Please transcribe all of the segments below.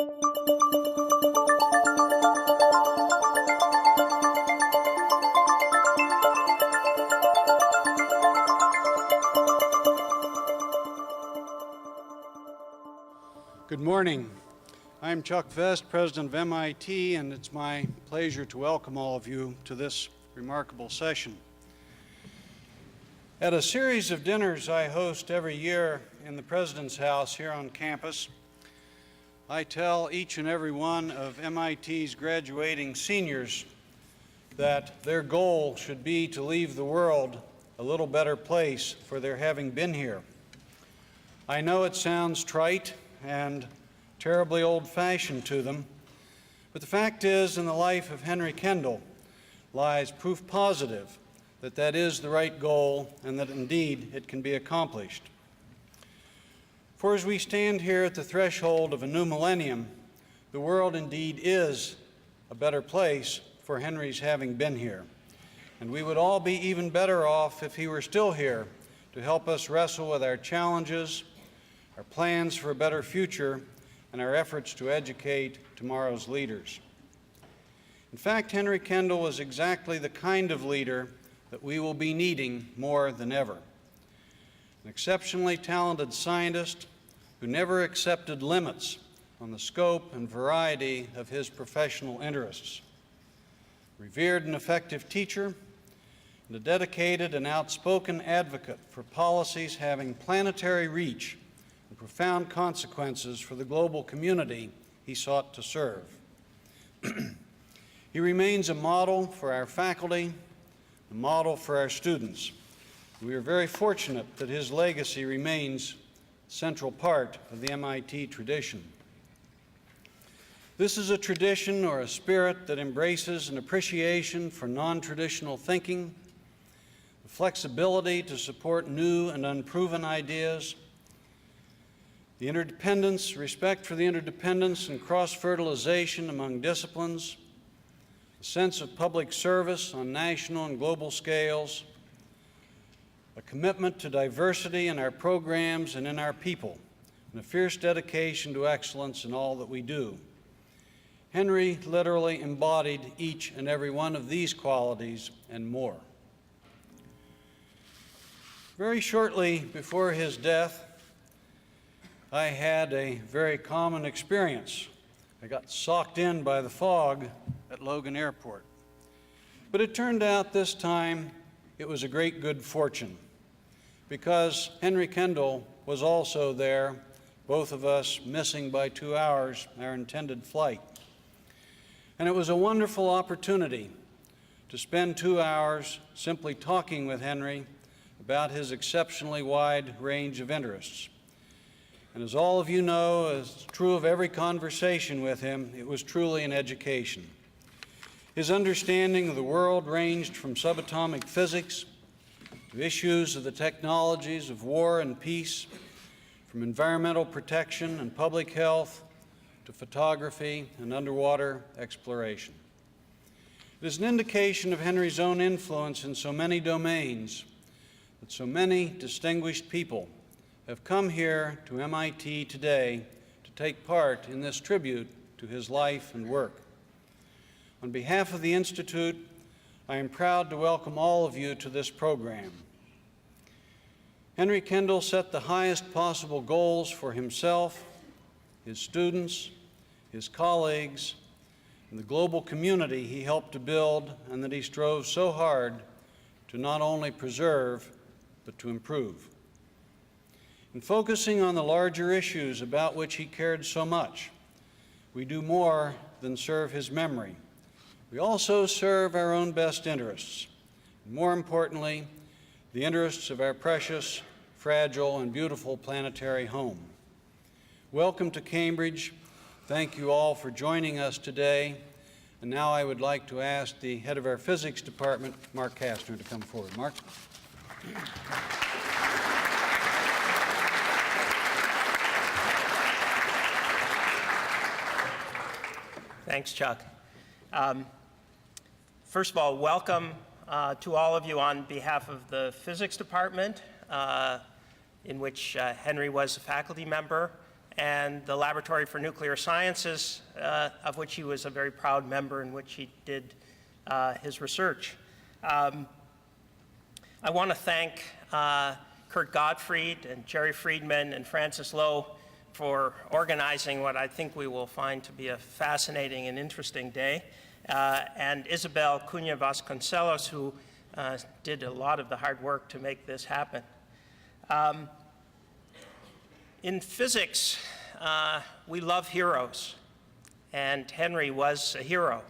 Good morning. I'm Chuck Vest, President of MIT, and it's my pleasure to welcome all of you to this remarkable session. At a series of dinners I host every year in the President's House here on campus, I tell each and every one of MIT's graduating seniors that their goal should be to leave the world a little better place for their having been here. I know it sounds trite and terribly old-fashioned to them, but the fact is, in the life of Henry Kendall lies proof positive that that is the right goal and that indeed it can be accomplished. For as we stand here at the threshold of a new millennium, the world indeed is a better place for Henry's having been here, and we would all be even better off if he were still here to help us wrestle with our challenges, our plans for a better future, and our efforts to educate tomorrow's leaders. In fact, Henry Kendall was exactly the kind of leader that we will be needing more than ever. An exceptionally talented scientist who never accepted limits on the scope and variety of his professional interests. Revered and effective teacher, and a dedicated and outspoken advocate for policies having planetary reach and profound consequences for the global community he sought to serve. He remains a model for our faculty, a model for our students. We are very fortunate that his legacy remains a central part of the MIT tradition. This is a tradition or a spirit that embraces an appreciation for non-traditional thinking, the flexibility to support new and unproven ideas, the interdependence, respect for the interdependence and cross-fertilization among disciplines, a sense of public service on national and global scales, a commitment to diversity in our programs and in our people, and a fierce dedication to excellence in all that we do. Henry literally embodied each and every one of these qualities and more. Very shortly before his death, I had a very common experience. I got socked in by the fog at Logan Airport. But it turned out this time it was a great good fortune, because Henry Kendall was also there, both of us missing by 2 hours our intended flight. And it was a wonderful opportunity to spend 2 hours simply talking with Henry about his exceptionally wide range of interests. And as all of you know, as true of every conversation with him, it was truly an education. His understanding of the world ranged from subatomic physics to issues of the technologies of war and peace, from environmental protection and public health to photography and underwater exploration. It is an indication of Henry's own influence in so many domains that so many distinguished people have come here to MIT today to take part in this tribute to his life and work. On behalf of the Institute, I am proud to welcome all of you to this program. Henry Kendall set the highest possible goals for himself, his students, his colleagues, and the global community he helped to build and that he strove so hard to not only preserve, but to improve. In focusing on the larger issues about which he cared so much, we do more than serve his memory. We also serve our own best interests, and more importantly, the interests of our precious, fragile, and beautiful planetary home. Welcome to Cambridge. Thank you all for joining us today. And now I would like to ask the head of our physics department, Mark Kaster, to come forward. Mark. Thanks, Chuck. First of all, welcome to all of you on behalf of the physics department, in which Henry was a faculty member, and the Laboratory for Nuclear Sciences, of which he was a very proud member, in which he did his research. I want to thank Kurt Gottfried and Jerry Friedman and Francis Lowe for organizing what I think we will find to be a fascinating and interesting day, and Isabel Cunha Vasconcelos, who did a lot of the hard work to make this happen. In physics, we love heroes, and Henry was a hero.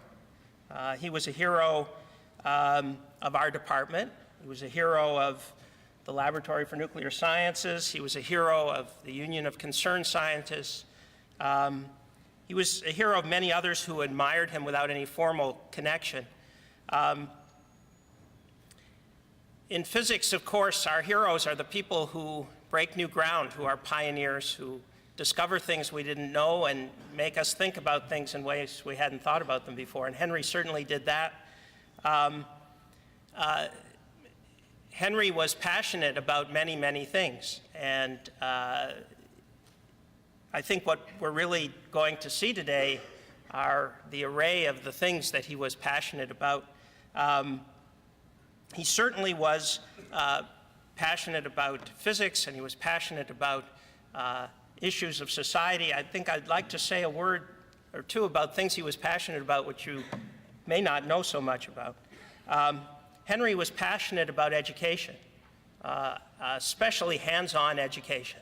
He was a hero of our department. He was a hero of the Laboratory for Nuclear Sciences. He was a hero of the Union of Concerned Scientists. He was a hero of many others who admired him without any formal connection. In physics, of course, our heroes are the people who break new ground, who are pioneers, who discover things we didn't know and make us think about things in ways we hadn't thought about them before. And Henry certainly did that. Henry was passionate about many, many things. And I think what we're really going to see today are the array of the things that he was passionate about. He certainly was passionate about physics, and he was passionate about issues of society. I think I'd like to say a word or two about things he was passionate about, which you may not know so much about. Henry was passionate about education, especially hands-on education.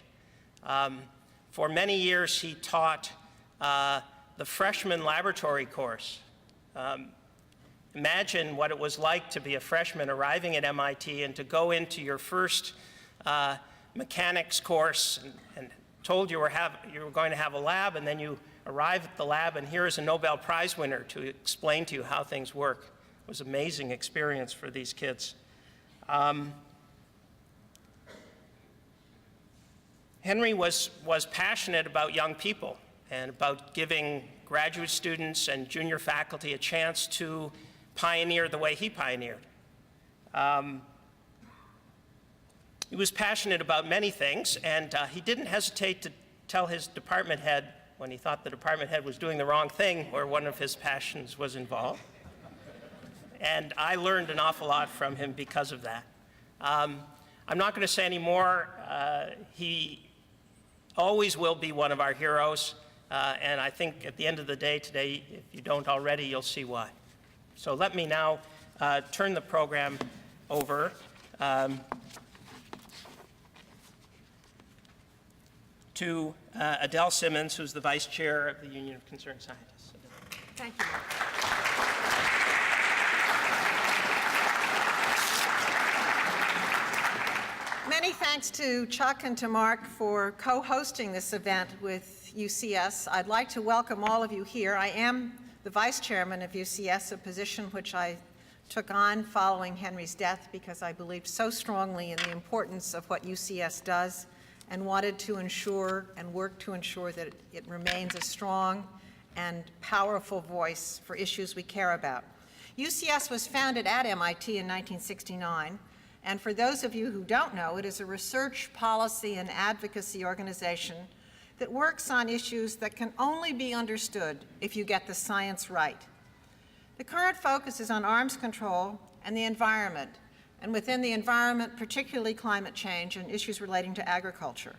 For many years, he taught the freshman laboratory course. Imagine what it was like to be a freshman arriving at MIT and to go into your first mechanics course and told you were going to have a lab, and then you arrive at the lab and here is a Nobel Prize winner to explain to you how things work. It was an amazing experience for these kids. Henry was passionate about young people and about giving graduate students and junior faculty a chance to pioneer the way he pioneered. He was passionate about many things, and he didn't hesitate to tell his department head when he thought the department head was doing the wrong thing or one of his passions was involved. And I learned an awful lot from him because of that. I'm not going to say any more. He always will be one of our heroes, and I think at the end of the day today, if you don't already, you'll see why. So let me now turn the program over to Adele Simmons, who's the Vice Chair of the Union of Concerned Scientists. Thank you. Many thanks to Chuck and to Mark for co-hosting this event with UCS. I'd like to welcome all of you here. I am the Vice Chairman of UCS, a position which I took on following Henry's death because I believed so strongly in the importance of what UCS does and wanted to ensure and work to ensure that it remains a strong and powerful voice for issues we care about. UCS was founded at MIT in 1969, and for those of you who don't know, it is a research, policy, and advocacy organization that works on issues that can only be understood if you get the science right. The current focus is on arms control and the environment, and within the environment, particularly climate change and issues relating to agriculture.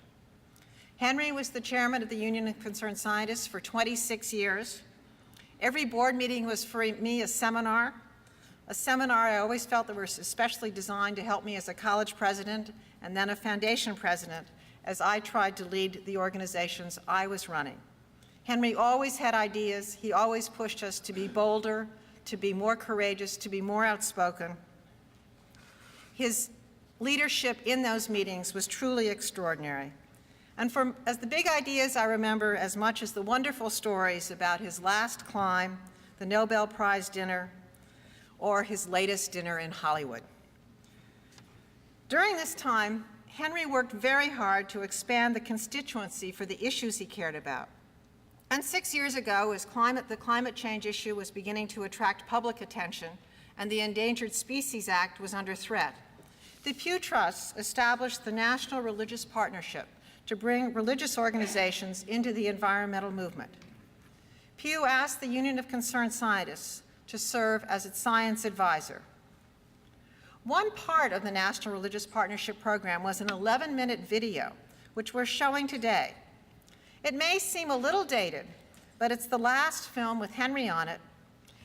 Henry was the chairman of the Union of Concerned Scientists for 26 years. Every board meeting was for me a seminar I always felt that was especially designed to help me as a college president and then a foundation president as I tried to lead the organizations I was running. Henry always had ideas. He always pushed us to be bolder, to be more courageous, to be more outspoken. His leadership in those meetings was truly extraordinary. And as the big ideas I remember as much as the wonderful stories about his last climb, the Nobel Prize dinner, or his latest dinner in Hollywood. During this time, Henry worked very hard to expand the constituency for the issues he cared about. And 6 years ago, as the climate change issue was beginning to attract public attention and the Endangered Species Act was under threat, the Pew Trust established the National Religious Partnership to bring religious organizations into the environmental movement. Pew asked the Union of Concerned Scientists to serve as its science advisor. One part of the National Religious Partnership Program was an 11-minute video, which we're showing today. It may seem a little dated, but it's the last film with Henry on it.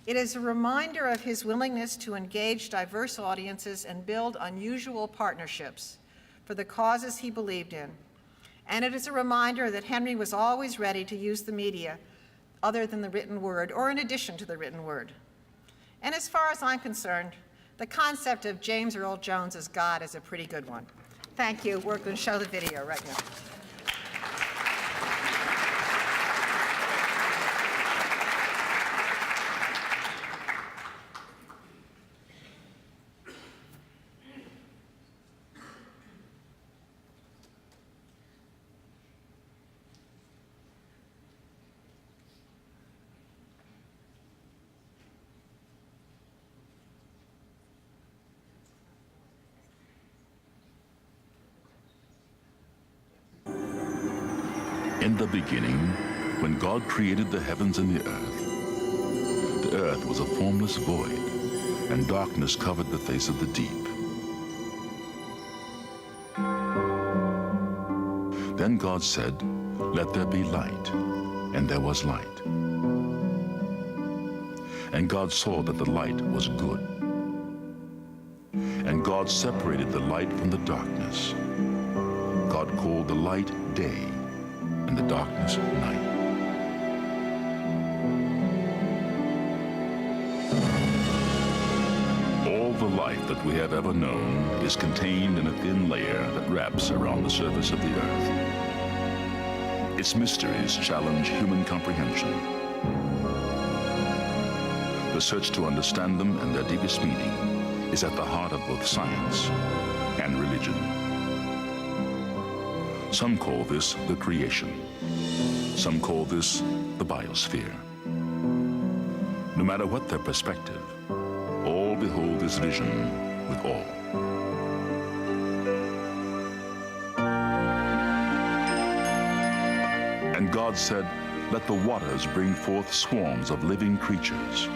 It is a reminder of his willingness to engage diverse audiences and build unusual partnerships for the causes he believed in. And it is a reminder that Henry was always ready to use the media other than the written word or in addition to the written word. And as far as I'm concerned, the concept of James Earl Jones as God is a pretty good one. Thank you. We're going to show the video right now. In the beginning, when God created the heavens and the earth was a formless void, and darkness covered the face of the deep. Then God said, "Let there be light," and there was light. And God saw that the light was good. And God separated the light from the darkness. God called the light day, and the darkness night. All the life that we have ever known is contained in a thin layer that wraps around the surface of the earth. Its mysteries challenge human comprehension. The search to understand them and their deepest meaning is at the heart of both science and religion. Some call this the creation. Some call this the biosphere. No matter what their perspective, all behold this vision with awe. And God said, "Let the waters bring forth swarms of living creatures,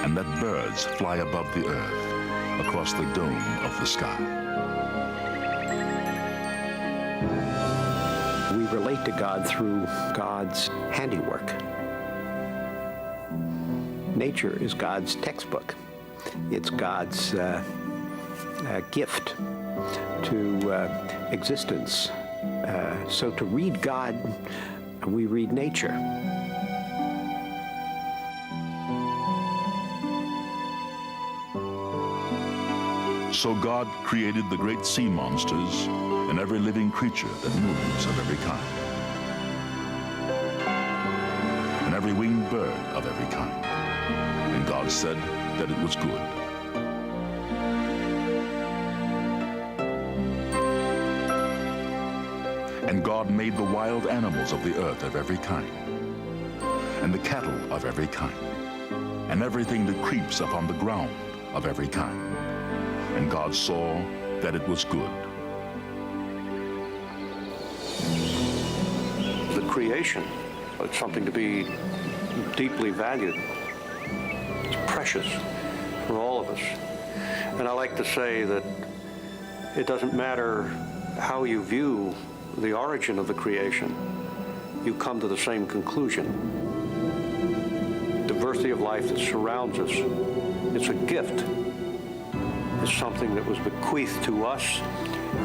and let birds fly above the earth across the dome of the sky." We relate to God through God's handiwork. Nature is God's textbook. It's God's gift to existence. So to read God, we read nature. So God created the great sea monsters and every living creature that moves of every kind, and every winged bird of every kind. And God said that it was good. And God made the wild animals of the earth of every kind, and the cattle of every kind, and everything that creeps upon the ground of every kind. And God saw that it was good. The creation, it's something to be deeply valued. It's precious for all of us. And I like to say that it doesn't matter how you view the origin of the creation, you come to the same conclusion. Diversity of life that surrounds us, it's a gift. It's something that was bequeathed to us,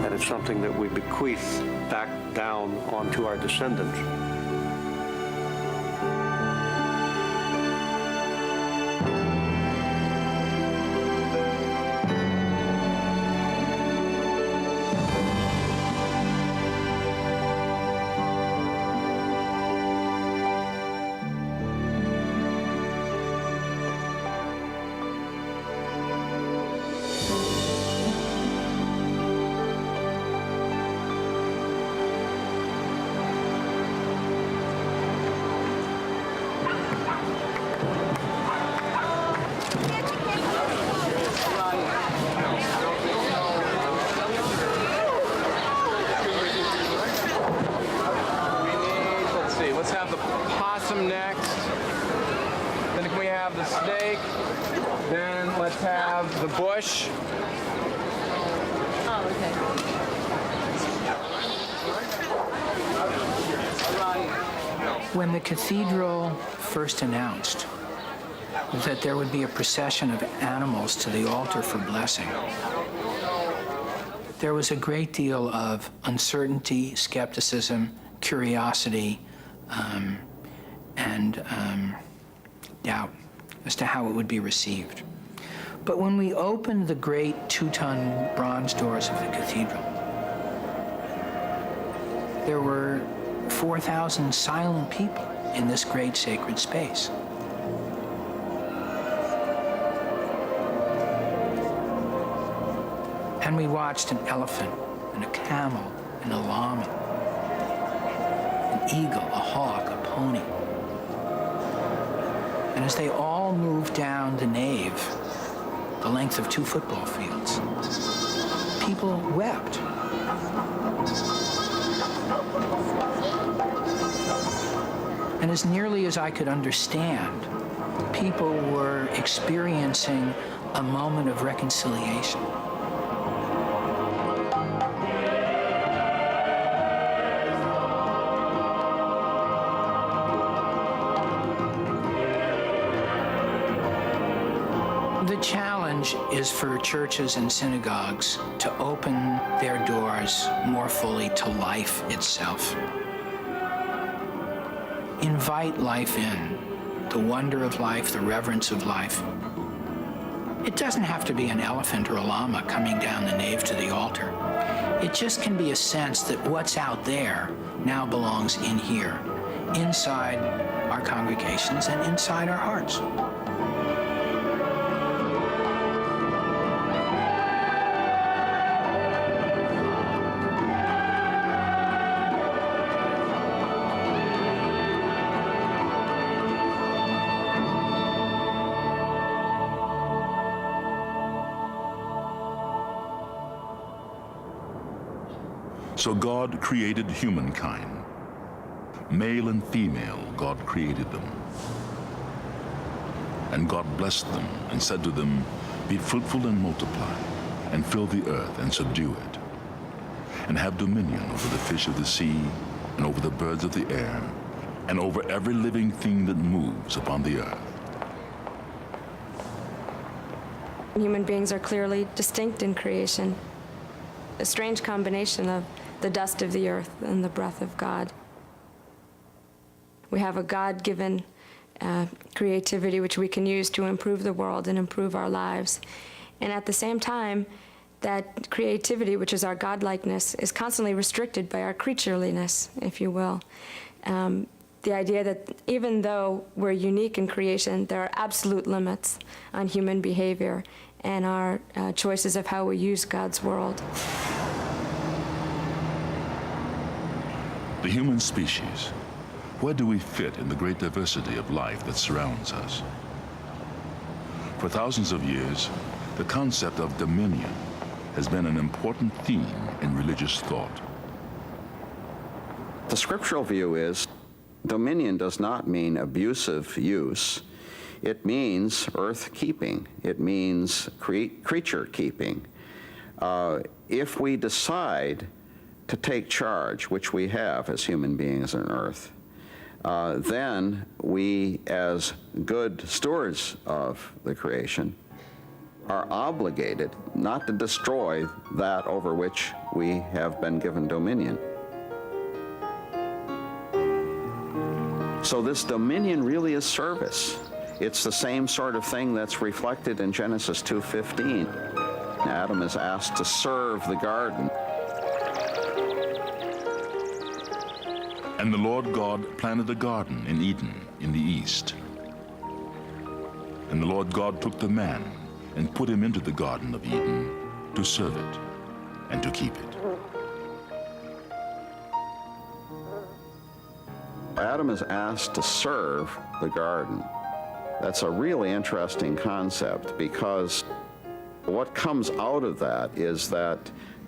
and it's something that we bequeath back down onto our descendants. see. Let's have the possum next. Then can we have the snake? Then let's have the bush. Oh, okay. When the cathedral first announced that there would be a procession of animals to the altar for blessing, there was a great deal of uncertainty, skepticism, curiosity, and doubt as to how it would be received. But when we opened the great 2-ton bronze doors of the cathedral, there were 4,000 silent people in this great sacred space. And we watched an elephant and a camel and a llama, an eagle, a hawk, a pony. And as they all moved down the nave, the length of 2 football fields, people wept. And as nearly as I could understand, people were experiencing a moment of reconciliation. The challenge is for churches and synagogues to open their doors more fully to life itself. Invite life in, the wonder of life, the reverence of life. It doesn't have to be an elephant or a llama coming down the nave to the altar. It just can be a sense that what's out there now belongs in here, inside our congregations and inside our hearts. So God created humankind. Male and female, God created them. And God blessed them and said to them, "Be fruitful and multiply, and fill the earth and subdue it, and have dominion over the fish of the sea, and over the birds of the air, and over every living thing that moves upon the earth." Human beings are clearly distinct in creation, a strange combination of the dust of the earth and the breath of God. We have a God-given creativity which we can use to improve the world and improve our lives. And at the same time, that creativity, which is our godlikeness, is constantly restricted by our creatureliness, if you will. The idea that even though we're unique in creation, there are absolute limits on human behavior and our choices of how we use God's world. The human species, where do we fit in the great diversity of life that surrounds us? For thousands of years, the concept of dominion has been an important theme in religious thought. The scriptural view is dominion does not mean abusive use. It means earth keeping. It means creature keeping. If we decide to take charge, which we have as human beings on earth, then we, as good stewards of the creation, are obligated not to destroy that over which we have been given dominion. So this dominion really is service. It's the same sort of thing that's reflected in Genesis 2:15. Adam is asked to serve the garden. And the Lord God planted a garden in Eden in the east. And the Lord God took the man and put him into the Garden of Eden to serve it and to keep it. Adam is asked to serve the garden. That's a really interesting concept, because what comes out of that is that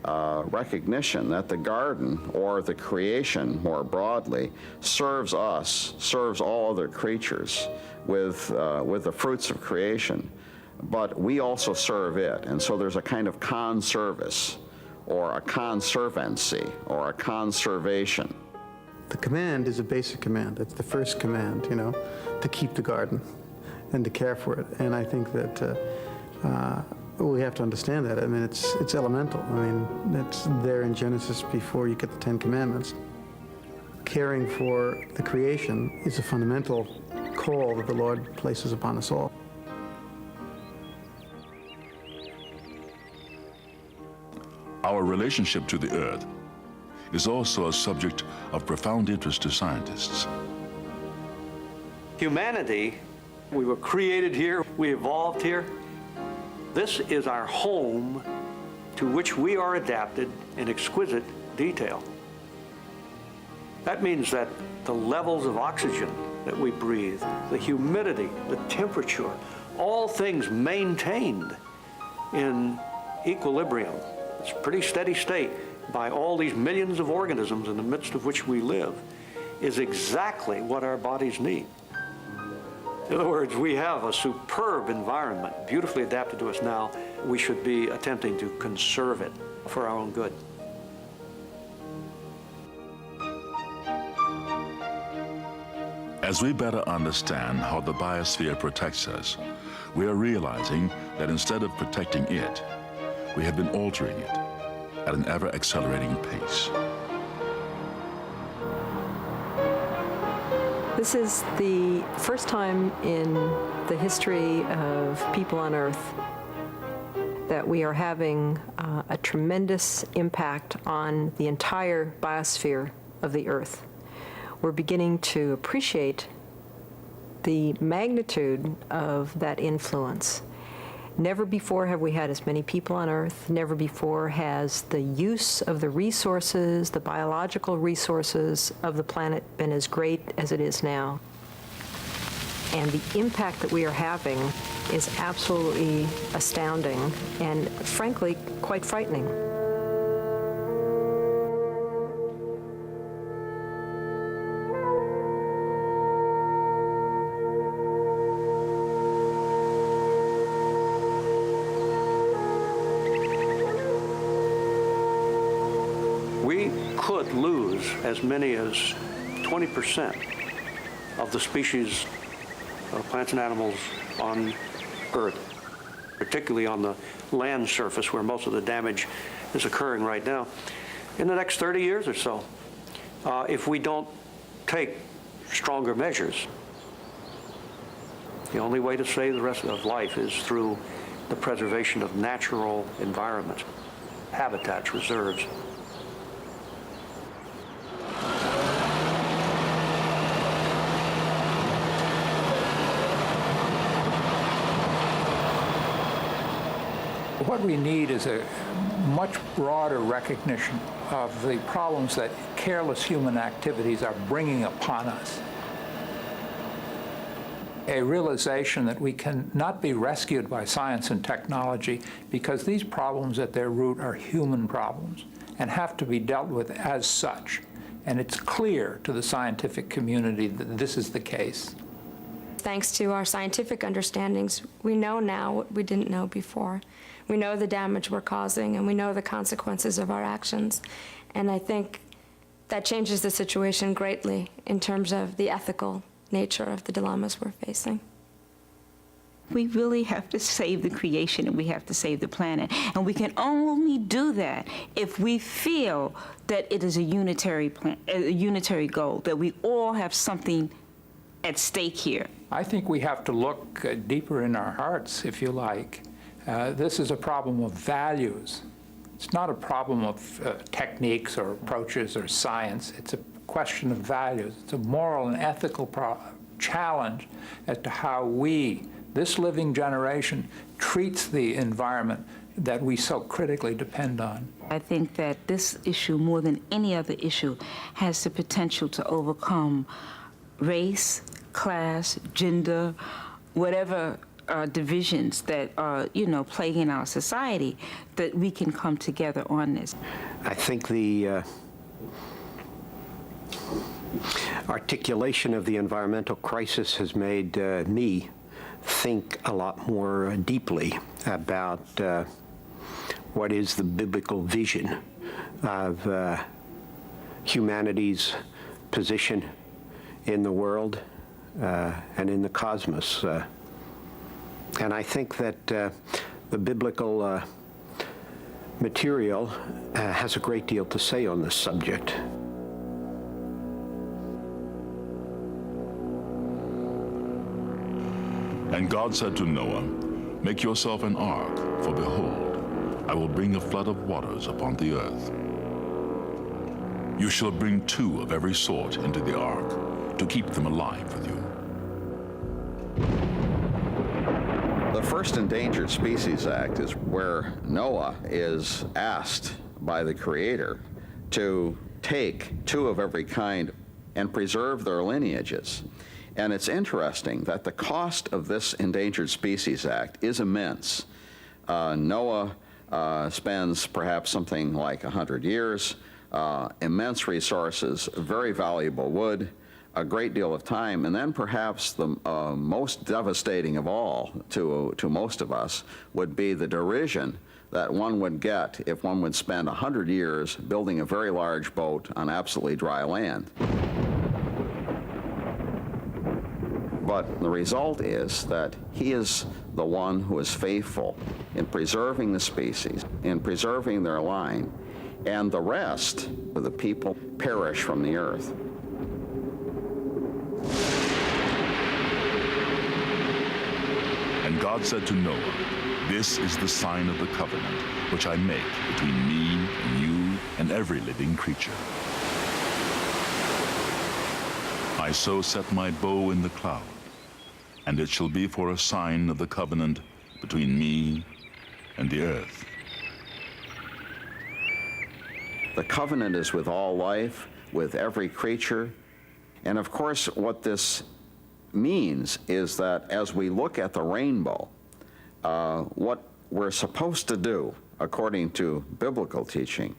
recognition that the garden, or the creation more broadly, serves us, serves all other creatures with the fruits of creation, but we also serve it. And so there's a kind of conservice, or a conservancy, or a conservation. The command is a basic command. It's the first command, you know, to keep the garden and to care for it. And I think that we have to understand that. I mean, it's elemental. I mean, it's there in Genesis before you get the Ten Commandments. Caring for the creation is a fundamental call that the Lord places upon us all. Our relationship to the earth is also a subject of profound interest to scientists. Humanity, we were created here, we evolved here. This is our home to which we are adapted in exquisite detail. That means that the levels of oxygen that we breathe, the humidity, the temperature, all things maintained in equilibrium. It's a pretty steady state by all these millions of organisms in the midst of which we live, is exactly what our bodies need. In other words, we have a superb environment, beautifully adapted to us now. We should be attempting to conserve it for our own good. As we better understand how the biosphere protects us, we are realizing that instead of protecting it, we have been altering it at an ever-accelerating pace. This is the first time in the history of people on Earth that we are having a tremendous impact on the entire biosphere of the Earth. We're beginning to appreciate the magnitude of that influence. Never before have we had as many people on Earth. Never before has the use of the resources, the biological resources of the planet been as great as it is now. And the impact that we are having is absolutely astounding and, frankly, quite frightening. Could lose as many as 20% of the species of plants and animals on Earth, particularly on the land surface where most of the damage is occurring right now, in the next 30 years or so, if we don't take stronger measures. The only way to save the rest of life is through the preservation of natural environments, habitats, reserves. What we need is a much broader recognition of the problems that careless human activities are bringing upon us. A realization that we can not be rescued by science and technology because these problems at their root are human problems and have to be dealt with as such. And it's clear to the scientific community that this is the case. Thanks to our scientific understandings, we know now what we didn't know before. We know the damage we're causing, and we know the consequences of our actions. And I think that changes the situation greatly in terms of the ethical nature of the dilemmas we're facing. We really have to save the creation, and we have to save the planet. And we can only do that if we feel that it is a unitary goal, that we all have something at stake here. I think we have to look deeper in our hearts, if you like. This is a problem of values. It's not a problem of techniques or approaches or science. It's a question of values. It's a moral and ethical challenge as to how we, this living generation, treats the environment that we so critically depend on. I think that this issue, more than any other issue, has the potential to overcome race, class, gender, whatever divisions that are, plaguing our society, that we can come together on this. I think the articulation of the environmental crisis has made me think a lot more deeply about what is the biblical vision of humanity's position in the world and in the cosmos. And I think that the biblical material has a great deal to say on this subject. And God said to Noah, "Make yourself an ark, for behold, I will bring a flood of waters upon the earth. You shall bring 2 of every sort into the ark, to keep them alive with you." The first Endangered Species Act is where Noah is asked by the Creator to take 2 of every kind and preserve their lineages. And it's interesting that the cost of this Endangered Species Act is immense. Noah spends perhaps something like 100 years, immense resources, very valuable wood, a great deal of time, and then perhaps the most devastating of all to most of us would be the derision that one would get if one would spend 100 years building a very large boat on absolutely dry land. But the result is that he is the one who is faithful in preserving the species, in preserving their line, and the rest of the people perish from the earth. And God said to Noah, "This is the sign of the covenant which I make between me and you and every living creature. I so set my bow in the cloud, and it shall be for a sign of the covenant between me and the earth." The covenant is with all life, with every creature. And of course, what this means is that as we look at the rainbow, what we're supposed to do, according to biblical teaching,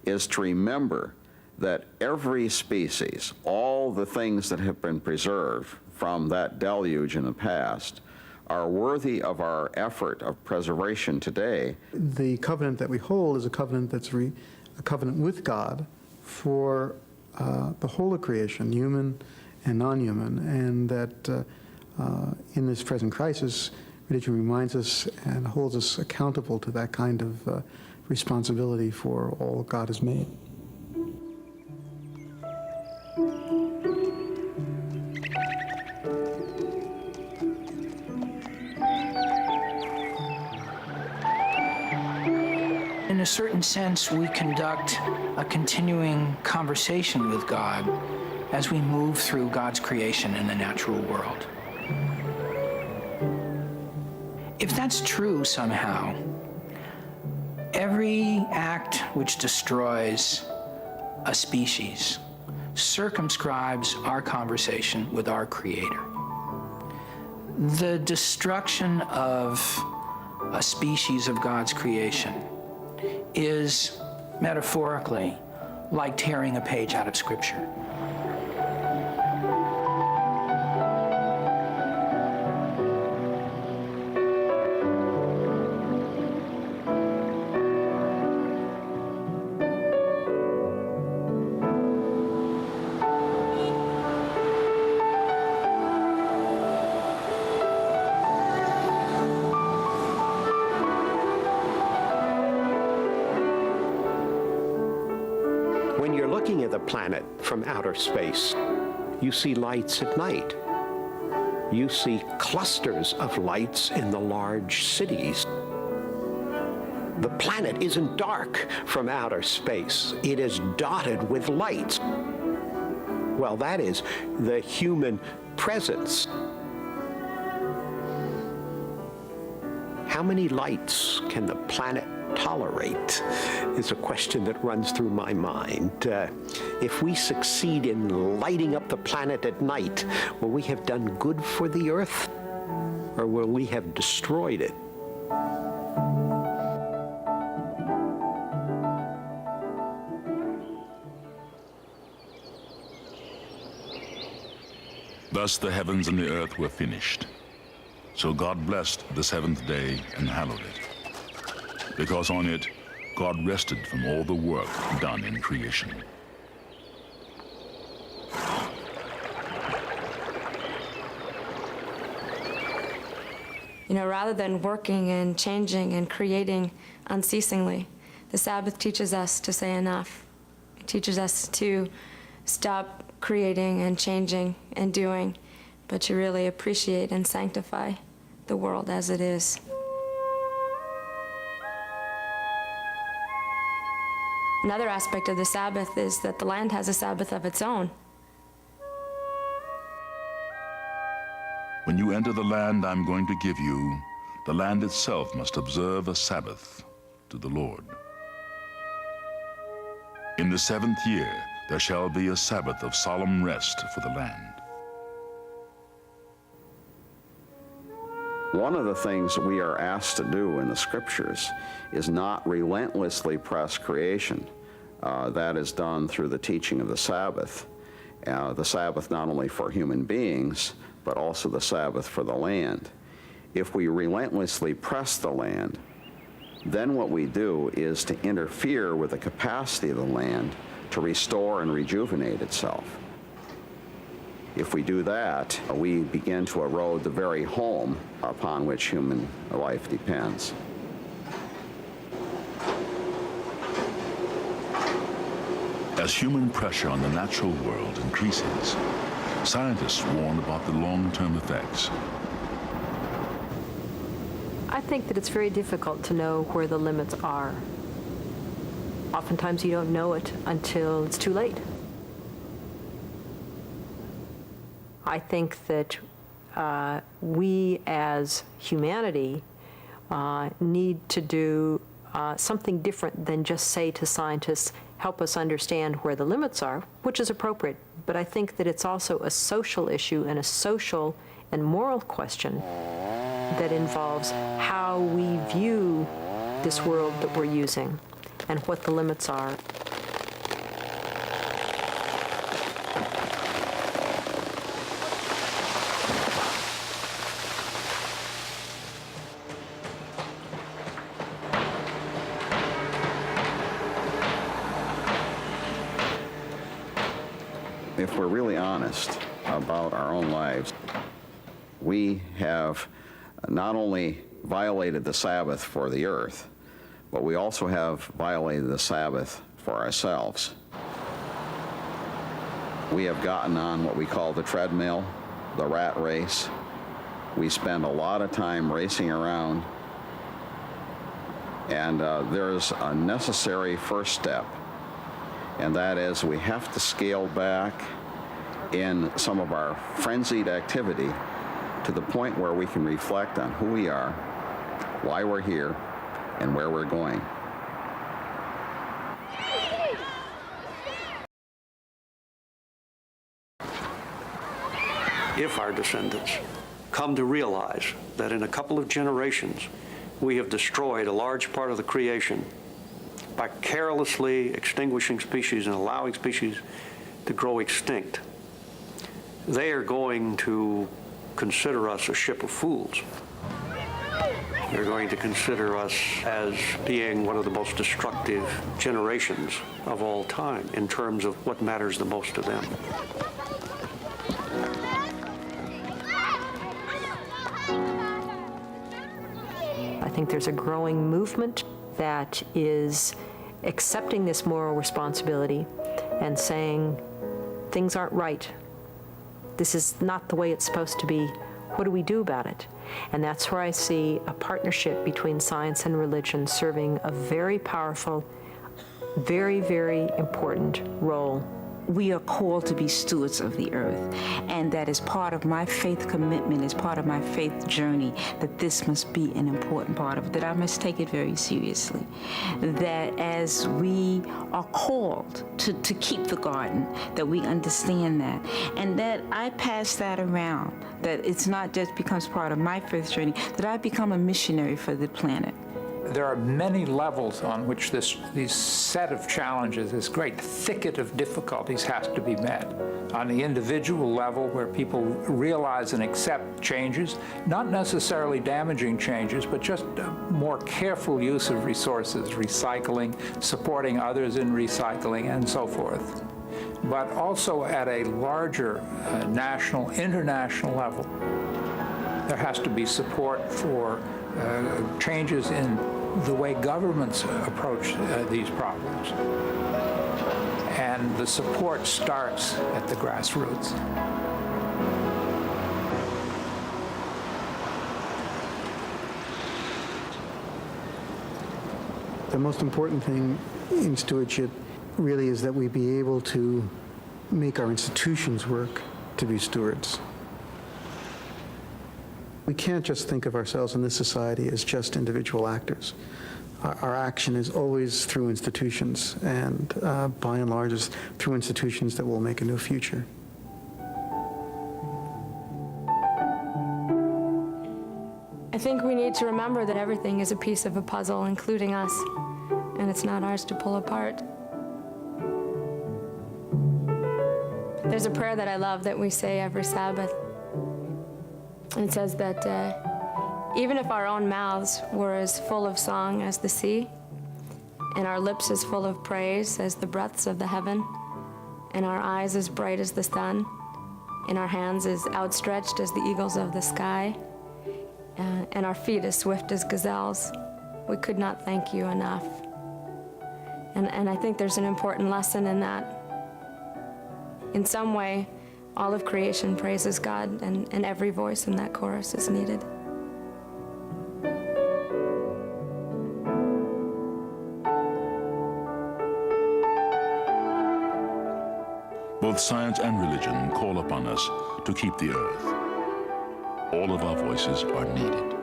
is to remember that every species, all the things that have been preserved from that deluge in the past, are worthy of our effort of preservation today. The covenant that we hold is a covenant that's a covenant with God for the whole of creation, human and non-human, and that in this present crisis, religion reminds us and holds us accountable to that kind of responsibility for all God has made. In a certain sense, we conduct a continuing conversation with God as we move through God's creation in the natural world. If that's true somehow, every act which destroys a species circumscribes our conversation with our Creator. The destruction of a species of God's creation is, metaphorically, like tearing a page out of Scripture. When you're looking at the planet from outer space, you see lights at night. You see clusters of lights in the large cities. The planet isn't dark from outer space. It is dotted with lights. Well, that is the human presence. How many lights can the planet tolerate is a question that runs through my mind. If we succeed in lighting up the planet at night, will we have done good for the Earth? or will we have destroyed it? Thus the heavens and the earth were finished. So God blessed the seventh day and hallowed it, because on it God rested from all the work done in creation. You know, rather than working and changing and creating unceasingly, the Sabbath teaches us to say enough. It teaches us to stop creating and changing and doing, but to really appreciate and sanctify the world as it is. Another aspect of the Sabbath is that the land has a Sabbath of its own. When you enter the land I'm going to give you, the land itself must observe a Sabbath to the Lord. In the 7th year, there shall be a Sabbath of solemn rest for the land. One of the things that we are asked to do in the Scriptures is not relentlessly press creation. That is done through the teaching of the Sabbath not only for human beings, but also the Sabbath for the land. If we relentlessly press the land, then what we do is to interfere with the capacity of the land to restore and rejuvenate itself. If we do that, we begin to erode the very home upon which human life depends. As human pressure on the natural world increases, scientists warn about the long-term effects. I think that it's very difficult to know where the limits are. Oftentimes you don't know it until it's too late. I think that we as humanity need to do something different than just say to scientists, help us understand where the limits are, which is appropriate. But I think that it's also a social issue and a social and moral question that involves how we view this world that we're using and what the limits are. If we're really honest about our own lives, we have not only violated the Sabbath for the earth, but we also have violated the Sabbath for ourselves. We have gotten on what we call the treadmill, the rat race. We spend a lot of time racing around, and there's a necessary first step, and that is we have to scale back in some of our frenzied activity to the point where we can reflect on who we are, why we're here, and where we're going. If our descendants come to realize that in a couple of generations we have destroyed a large part of the creation by carelessly extinguishing species and allowing species to grow extinct, they are going to consider us a ship of fools. They're going to consider us as being one of the most destructive generations of all time in terms of what matters the most to them. I think there's a growing movement that is accepting this moral responsibility and saying, things aren't right. This is not the way it's supposed to be. What do we do about it? And that's where I see a partnership between science and religion serving a very powerful, very, very important role we are called to be stewards of the earth, and that is part of my faith commitment, is part of my faith journey, that this must be an important part of it, that I must take it very seriously, that as we are called to keep the garden, that we understand that, and that I pass that around, that it's not just becomes part of my faith journey, that I become a missionary for the planet. There are many levels on which these set of challenges, this great thicket of difficulties has to be met. On the individual level, where people realize and accept changes, not necessarily damaging changes, but just a more careful use of resources, recycling, supporting others in recycling, and so forth. But also at a larger national, international level, there has to be support for changes in the way governments approach these problems. And the support starts at the grassroots. The most important thing in stewardship really is that we be able to make our institutions work to be stewards. We can't just think of ourselves in this society as just individual actors. Our action is always through institutions, and by and large is through institutions that will make a new future. I think we need to remember that everything is a piece of a puzzle, including us, and it's not ours to pull apart. There's a prayer that I love that we say every Sabbath. And it says that even if our own mouths were as full of song as the sea, and our lips as full of praise as the breadths of the heaven, and our eyes as bright as the sun, and our hands as outstretched as the eagles of the sky, and our feet as swift as gazelles, we could not thank you enough. And I think there's an important lesson in that. In some way, all of creation praises God, and every voice in that chorus is needed. Both science and religion call upon us to keep the earth. All of our voices are needed.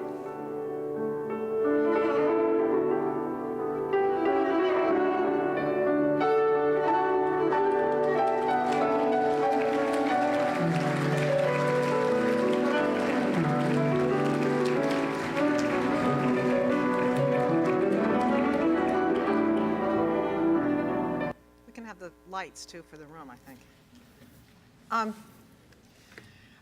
Lights too for the room, I think.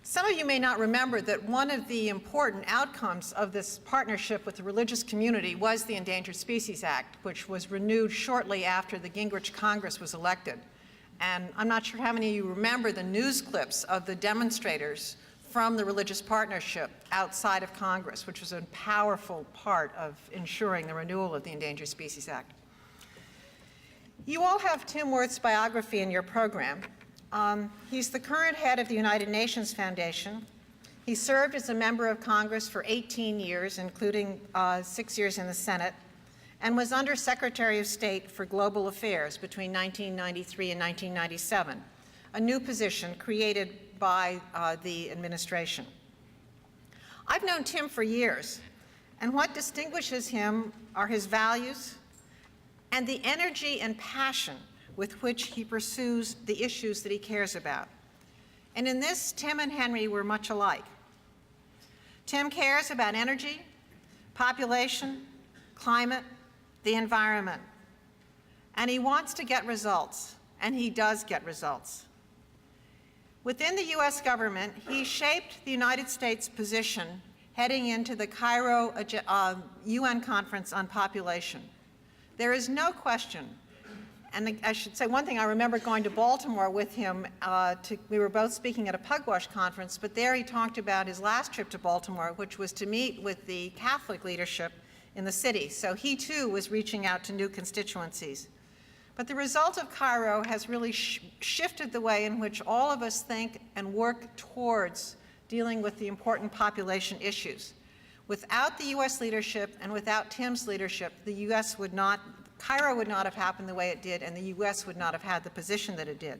Some of you may not remember that one of the important outcomes of this partnership with the religious community was the Endangered Species Act, which was renewed shortly after the Gingrich Congress was elected. And I'm not sure how many of you remember the news clips of the demonstrators from the religious partnership outside of Congress, which was a powerful part of ensuring the renewal of the Endangered Species Act. You all have Tim Wirth's biography in your program. He's the current head of the United Nations Foundation. He served as a member of Congress for 18 years, including 6 years in the Senate, and was Under Secretary of State for Global Affairs between 1993 and 1997, a new position created by the administration. I've known Tim for years, and what distinguishes him are his values, and the energy and passion with which he pursues the issues that he cares about. And in this, Tim and Henry were much alike. Tim cares about energy, population, climate, the environment, and he wants to get results, and he does get results. Within the US government, he shaped the United States position heading into the Cairo UN Conference on Population. There is no question, and I should say one thing, I remember going to Baltimore with him. We were both speaking at a Pugwash conference, but there he talked about his last trip to Baltimore, which was to meet with the Catholic leadership in the city. So he too was reaching out to new constituencies. But the result of Cairo has really shifted the way in which all of us think and work towards dealing with the important population issues. Without the US leadership and without Tim's leadership, Cairo would not have happened the way it did, and the US would not have had the position that it did.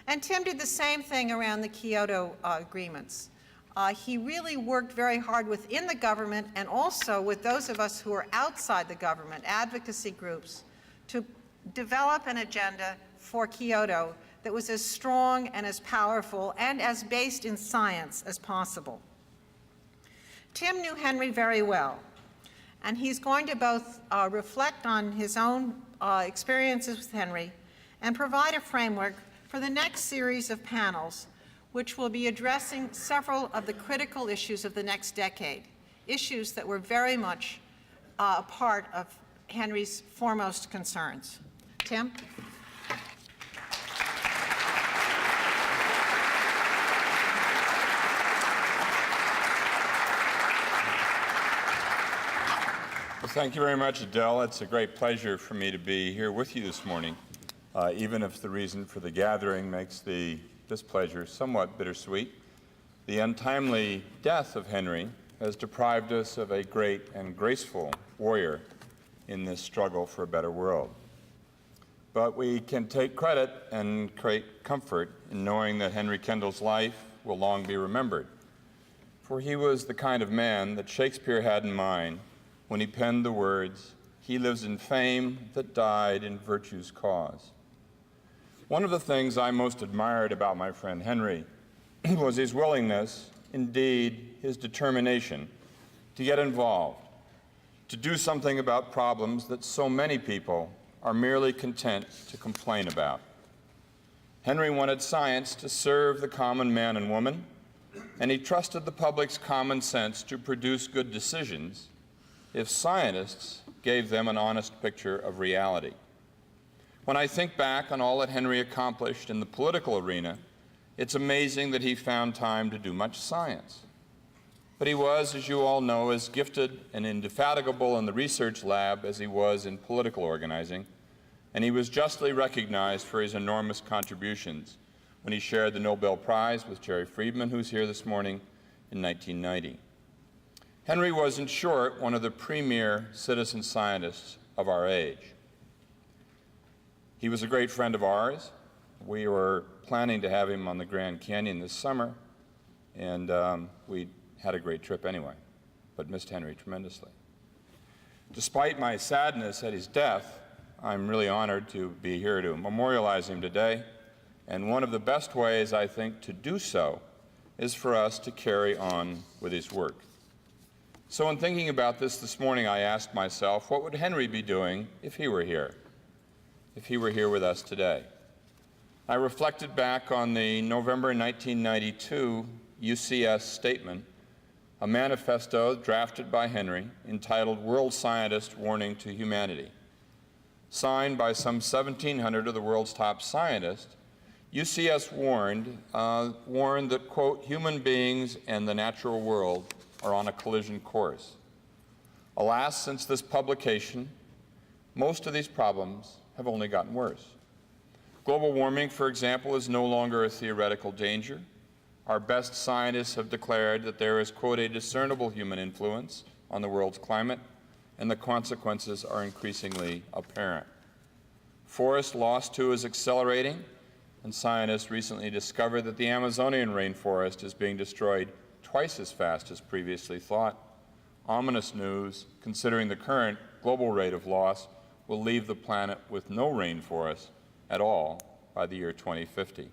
And Tim did the same thing around the Kyoto agreements. He really worked very hard within the government and also with those of us who are outside the government, advocacy groups, to develop an agenda for Kyoto that was as strong and as powerful and as based in science as possible. Tim knew Henry very well, and he's going to both reflect on his own experiences with Henry and provide a framework for the next series of panels, which will be addressing several of the critical issues of the next decade, issues that were very much a part of Henry's foremost concerns. Tim? Well, thank you very much, Adele. It's a great pleasure for me to be here with you this morning, even if the reason for the gathering makes this pleasure somewhat bittersweet. The untimely death of Henry has deprived us of a great and graceful warrior in this struggle for a better world. But we can take credit and great comfort in knowing that Henry Kendall's life will long be remembered, for he was the kind of man that Shakespeare had in mind when he penned the words, "He lives in fame that died in virtue's cause." One of the things I most admired about my friend Henry was his willingness, indeed his determination, to get involved, to do something about problems that so many people are merely content to complain about. Henry wanted science to serve the common man and woman, and he trusted the public's common sense to produce good decisions if scientists gave them an honest picture of reality. When I think back on all that Henry accomplished in the political arena, it's amazing that he found time to do much science. But he was, as you all know, as gifted and indefatigable in the research lab as he was in political organizing, and he was justly recognized for his enormous contributions when he shared the Nobel Prize with Jerry Friedman, who's here this morning, in 1990. Henry was, in short, one of the premier citizen scientists of our age. He was a great friend of ours. We were planning to have him on the Grand Canyon this summer, and we had a great trip anyway, but missed Henry tremendously. Despite my sadness at his death, I'm really honored to be here to memorialize him today, and one of the best ways, I think, to do so is for us to carry on with his work. So in thinking about this morning, I asked myself, what would Henry be doing if he were here? If he were here with us today? I reflected back on the November 1992 UCS statement, a manifesto drafted by Henry entitled World Scientist Warning to Humanity. Signed by some 1,700 of the world's top scientists, UCS warned that, quote, human beings and the natural world are on a collision course. Alas, since this publication, most of these problems have only gotten worse. Global warming, for example, is no longer a theoretical danger. Our best scientists have declared that there is, quote, a discernible human influence on the world's climate, and the consequences are increasingly apparent. Forest loss, too, is accelerating, and scientists recently discovered that the Amazonian rainforest is being destroyed twice as fast as previously thought. Ominous news, considering the current global rate of loss will leave the planet with no rainforest at all by the year 2050.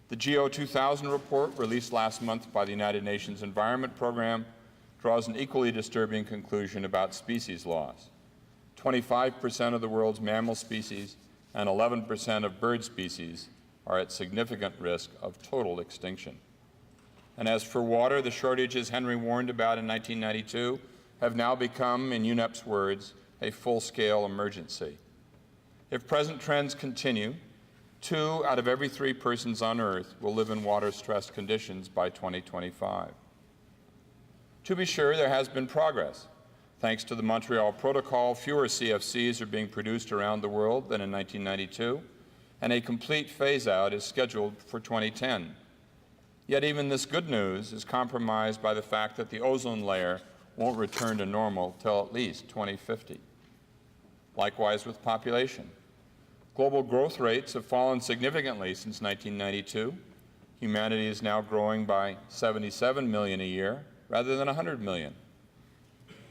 The GEO 2000 report, released last month by the United Nations Environment Program, draws an equally disturbing conclusion about species loss. 25% of the world's mammal species and 11% of bird species are at significant risk of total extinction. And as for water, the shortages Henry warned about in 1992 have now become, in UNEP's words, a full-scale emergency. If present trends continue, 2 out of every 3 persons on Earth will live in water-stressed conditions by 2025. To be sure, there has been progress. Thanks to the Montreal Protocol, fewer CFCs are being produced around the world than in 1992, and a complete phase-out is scheduled for 2010. Yet even this good news is compromised by the fact that the ozone layer won't return to normal till at least 2050. Likewise with population. Global growth rates have fallen significantly since 1992. Humanity is now growing by 77 million a year rather than 100 million.